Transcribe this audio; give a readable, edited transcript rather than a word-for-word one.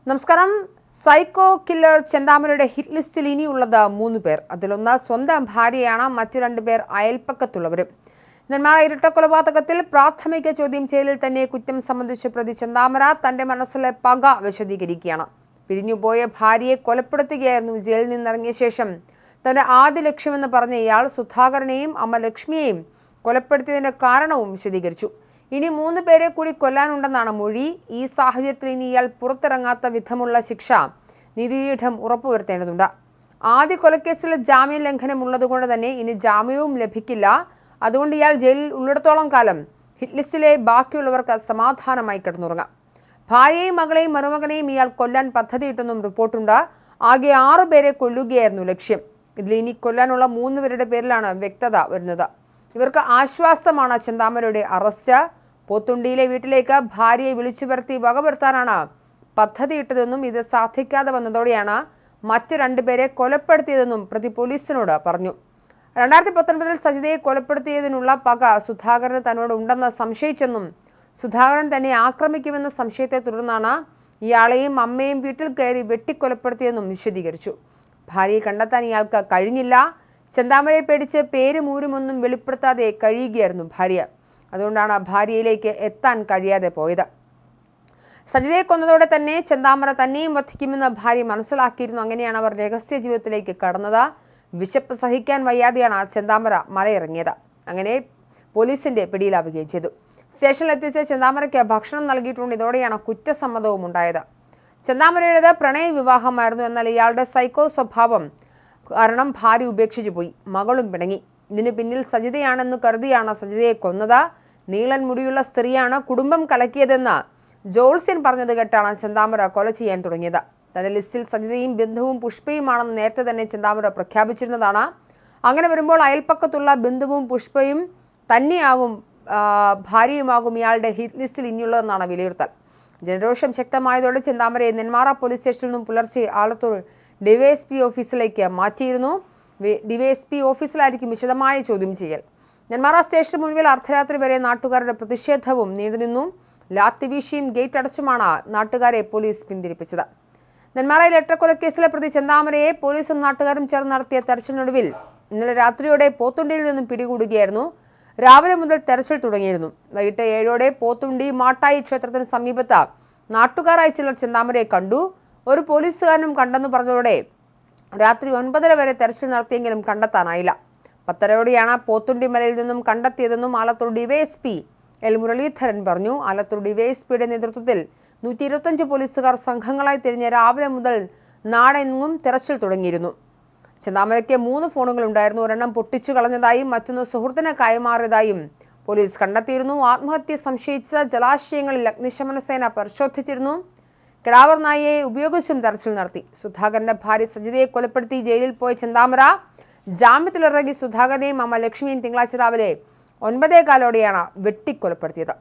നമസ്കാരം. Psycho killer ചെന്താമരയുടെ hit ലിസ്റ്റിൽ ഇനിയുള്ളത് 3 പേർ. അതിലൊന്ന് സ്വന്തം ഭാര്യയാണ്, മറ്റു 2 പേർ അയൽപ്പക്കത്തുള്ളവരും. നെന്മാറ ഇരട്ടക്കൊലപാതകത്തിൽ പ്രാഥമിക ചോദ്യം ചെയ്യലിൽ തന്നെ കുറ്റം സംബന്ധിച്ച് പ്രതി ചെന്താമര തന്റെ മനസ്സിലെ പക വിശദീകരിക്കുകയാണ്. പിരിഞ്ഞുപോയ ഭാര്യയെ കൊലപ്പെടുത്തുകയായിരുന്നു. ജയിലിൽ നിന്നിറങ്ങിയ ശേഷം തന്റെ ആദ്യ ലക്ഷ്യമെന്ന് പറഞ്ഞ ഇയാൾ സുധാകരനെയും അമ്മ ലക്ഷ്മിയെയും കൊലപ്പെടുത്തിയതിന്റെ കാരണവും വിശദീകരിച്ചു. ഇനി 3 പേരെ കൂടി കൊല്ലാനുണ്ടെന്നാണ് മൊഴി. ഈ സാഹചര്യത്തിൽ ഇനി ഇയാൾ പുറത്തിറങ്ങാത്ത വിധമുള്ള ശിക്ഷ നീതിപീഠം ഉറപ്പുവരുത്തേണ്ടതുണ്ട്. ആദ്യ കൊലക്കേസിൽ ജാമ്യ ലംഘനം ഉള്ളതുകൊണ്ട് തന്നെ ഇനി ജാമ്യവും ലഭിക്കില്ല. അതുകൊണ്ട് ഇയാൾ ജയിലിൽ ഉള്ളിടത്തോളം കാലം ഹിറ്റ് ലിസ്റ്റിലെ ബാക്കിയുള്ളവർക്ക് സമാധാനമായി കിടന്നുറങ്ങാം. ഭാര്യയെയും മകളെയും മരുമകനെയും ഇയാൾ കൊല്ലാൻ പദ്ധതിയിട്ടെന്നും റിപ്പോർട്ടുണ്ട്. ആകെ 6 പേരെ കൊല്ലുകയായിരുന്നു ലക്ഷ്യം. ഇതിൽ ഇനി കൊല്ലാനുള്ള 3 പേരുടെ പേരിലാണ് വ്യക്തത വരുന്നത്. ഇവർക്ക് ആശ്വാസമാണ് ചെന്താമരയുടെ അറസ്റ്റ്. പോത്തുണ്ടിയിലെ വീട്ടിലേക്ക് ഭാര്യയെ വിളിച്ചു വരുത്തി വകവരുത്താനാണ് പദ്ധതിയിട്ടതെന്നും ഇത് സാധിക്കാതെ വന്നതോടെയാണ് മറ്റ് 2 പേരെ കൊലപ്പെടുത്തിയതെന്നും പ്രതി പോലീസിനോട് പറഞ്ഞു. 2019 സജിതയെ കൊലപ്പെടുത്തിയതിനുള്ള പക സുധാകരന് തന്നോട് ഉണ്ടെന്ന് സംശയിച്ചെന്നും സുധാകരൻ തന്നെ ആക്രമിക്കുമെന്ന സംശയത്തെ തുടർന്നാണ് ഇയാളെയും അമ്മയും വീട്ടിൽ കയറി വെട്ടിക്കൊലപ്പെടുത്തിയെന്നും വിശദീകരിച്ചു. ഭാര്യയെ കണ്ടെത്താൻ ഇയാൾക്ക് കഴിഞ്ഞില്ല. ചെന്താമരയെ പേടിച്ച് പേരും ഊരുമൊന്നും വെളിപ്പെടുത്താതെ കഴിയുകയായിരുന്നു ഭാര്യ. അതുകൊണ്ടാണ് ഭാര്യയിലേക്ക് എത്താൻ കഴിയാതെ പോയത്. സജിതയെ കൊന്നതോടെ തന്നെ ചെന്താമര തന്നെയും വധിക്കുമെന്ന് ഭാര്യ മനസ്സിലാക്കിയിരുന്നു. അങ്ങനെയാണ് അവർ രഹസ്യ ജീവിതത്തിലേക്ക് കടന്നത്. വിശപ്പ് സഹിക്കാൻ വയ്യാതെയാണ് ചെന്താമര മലയിറങ്ങിയത്. അങ്ങനെ പോലീസിന്റെ പിടിയിലാവുകയും ചെയ്തു. സ്റ്റേഷനിലെത്തിച്ച് ചെന്താമരയ്ക്ക് ഭക്ഷണം നൽകിയിട്ടുണ്ട്. ഇതോടെയാണ് കുറ്റസമ്മതവും ഉണ്ടായത്. ചെന്താമരയുടേത് പ്രണയ വിവാഹമായിരുന്നു. എന്നാൽ ഇയാളുടെ സൈക്കോ സ്വഭാവം കാരണം ഭാര്യ ഉപേക്ഷിച്ചു പോയി. മകളും പിണങ്ങി. ഇതിന് പിന്നിൽ സജിതയാണെന്ന് കരുതിയാണ് സജിതയെ കൊന്നത്. നീളൻ മുടിയുള്ള സ്ത്രീയാണ് കുടുംബം കലക്കിയതെന്ന് ജോൾസ്യൻ പറഞ്ഞത് കേട്ടാണ് ചെന്താമര കൊല ചെയ്യാൻ തുടങ്ങിയത്. തന്റെ ലിസ്റ്റിൽ സജിതയും ബിന്ദുവും പുഷ്പയുമാണെന്ന് നേരത്തെ തന്നെ ചെന്താമര പ്രഖ്യാപിച്ചിരുന്നതാണ്. അങ്ങനെ വരുമ്പോൾ അയൽപ്പക്കത്തുള്ള ബിന്ദുവും പുഷ്പയും തന്നെയാകും ഭാര്യയുമാകും ഇയാളുടെ ഹിറ്റ് ലിസ്റ്റിൽ ഇനിയുള്ളതെന്നാണ് വിലയിരുത്തൽ. ജനരോഷം ശക്തമായതോടെ ചെന്താമരയെ നെന്മാറ പോലീസ് സ്റ്റേഷനിൽ നിന്നും പുലർച്ചെ ആലത്തൂർ ഡിവൈഎസ്പി ഓഫീസിലേക്ക് മാറ്റിയിരുന്നു. ഡിവൈഎസ്പി ഓഫീസിലായിരിക്കും വിശദമായ ചോദ്യം ചെയ്യൽ. നെന്മാറ സ്റ്റേഷന് മുൻപിൽ അർദ്ധരാത്രി വരെ നാട്ടുകാരുടെ പ്രതിഷേധവും നീണ്ടുനിന്നു. ലാത്തിവീശിയും ഗേറ്റ് അടച്ചുമാണ് നാട്ടുകാരെ പോലീസ് പിന്തിരിപ്പിച്ചത്. നെന്മാറ ഇരട്ടക്കൊലക്കേസിലെ പ്രതി ചെന്താമരയെ പോലീസും നാട്ടുകാരും ചേർന്ന് നടത്തിയ തെരച്ചിലിനൊടുവിൽ ഇന്നലെ രാത്രിയോടെ പോത്തുണ്ടിയിൽ നിന്നും പിടികൂടുകയായിരുന്നു. രാവിലെ മുതൽ തെരച്ചിൽ തുടങ്ങിയിരുന്നു. വൈകിട്ട് 7ഓടെ പോത്തുണ്ടി മാട്ടായി ക്ഷേത്രത്തിന് സമീപത്ത് നാട്ടുകാരായ ചിലർ ചെന്താമരയെ കണ്ടു. ഒരു പോലീസുകാരനും കണ്ടെന്ന് പറഞ്ഞതോടെ രാത്രി 9:30 വരെ തെരച്ചിൽ നടത്തിയെങ്കിലും കണ്ടെത്താനായില്ല. 10:30ഓടെയാണ് പോത്തുണ്ടി മലയിൽ നിന്നും കണ്ടെത്തിയതെന്നും ആലത്തൂർ ഡിവൈഎസ്പി എൽ മുരളീധരൻ പറഞ്ഞു. ആലത്തൂർ ഡിവൈഎസ്പിയുടെ നേതൃത്വത്തിൽ 125 പോലീസുകാർ സംഘങ്ങളായി തിരിഞ്ഞ് രാവിലെ മുതൽ നാടെങ്ങും തെരച്ചിൽ തുടങ്ങിയിരുന്നു. ചെന്താമരയ്ക്ക് 3 ഫോണുകൾ ഉണ്ടായിരുന്നു. ഒരെണ്ണം പൊട്ടിച്ചു കളഞ്ഞതായും മറ്റൊന്ന് സുഹൃത്തിനെ കൈമാറിയതായും പോലീസ് കണ്ടെത്തിയിരുന്നു. ആത്മഹത്യ സംശയിച്ച ജലാശയങ്ങളിൽ അഗ്നിശമന സേന പരിശോധിച്ചിരുന്നു. കിടാവർ നായയെ ഉപയോഗിച്ചും തെരച്ചിൽ നടത്തി. സുധാകരന്റെ ഭാര്യ സജിതയെ കൊലപ്പെടുത്തി ജയിലിൽ പോയ ചെന്താമര ജാമ്യത്തിലിറങ്ങി സുധാകരനെയും അമ്മ ലക്ഷ്മിയും തിങ്കളാഴ്ച രാവിലെ 9:15 വെട്ടിക്കൊലപ്പെടുത്തിയത്.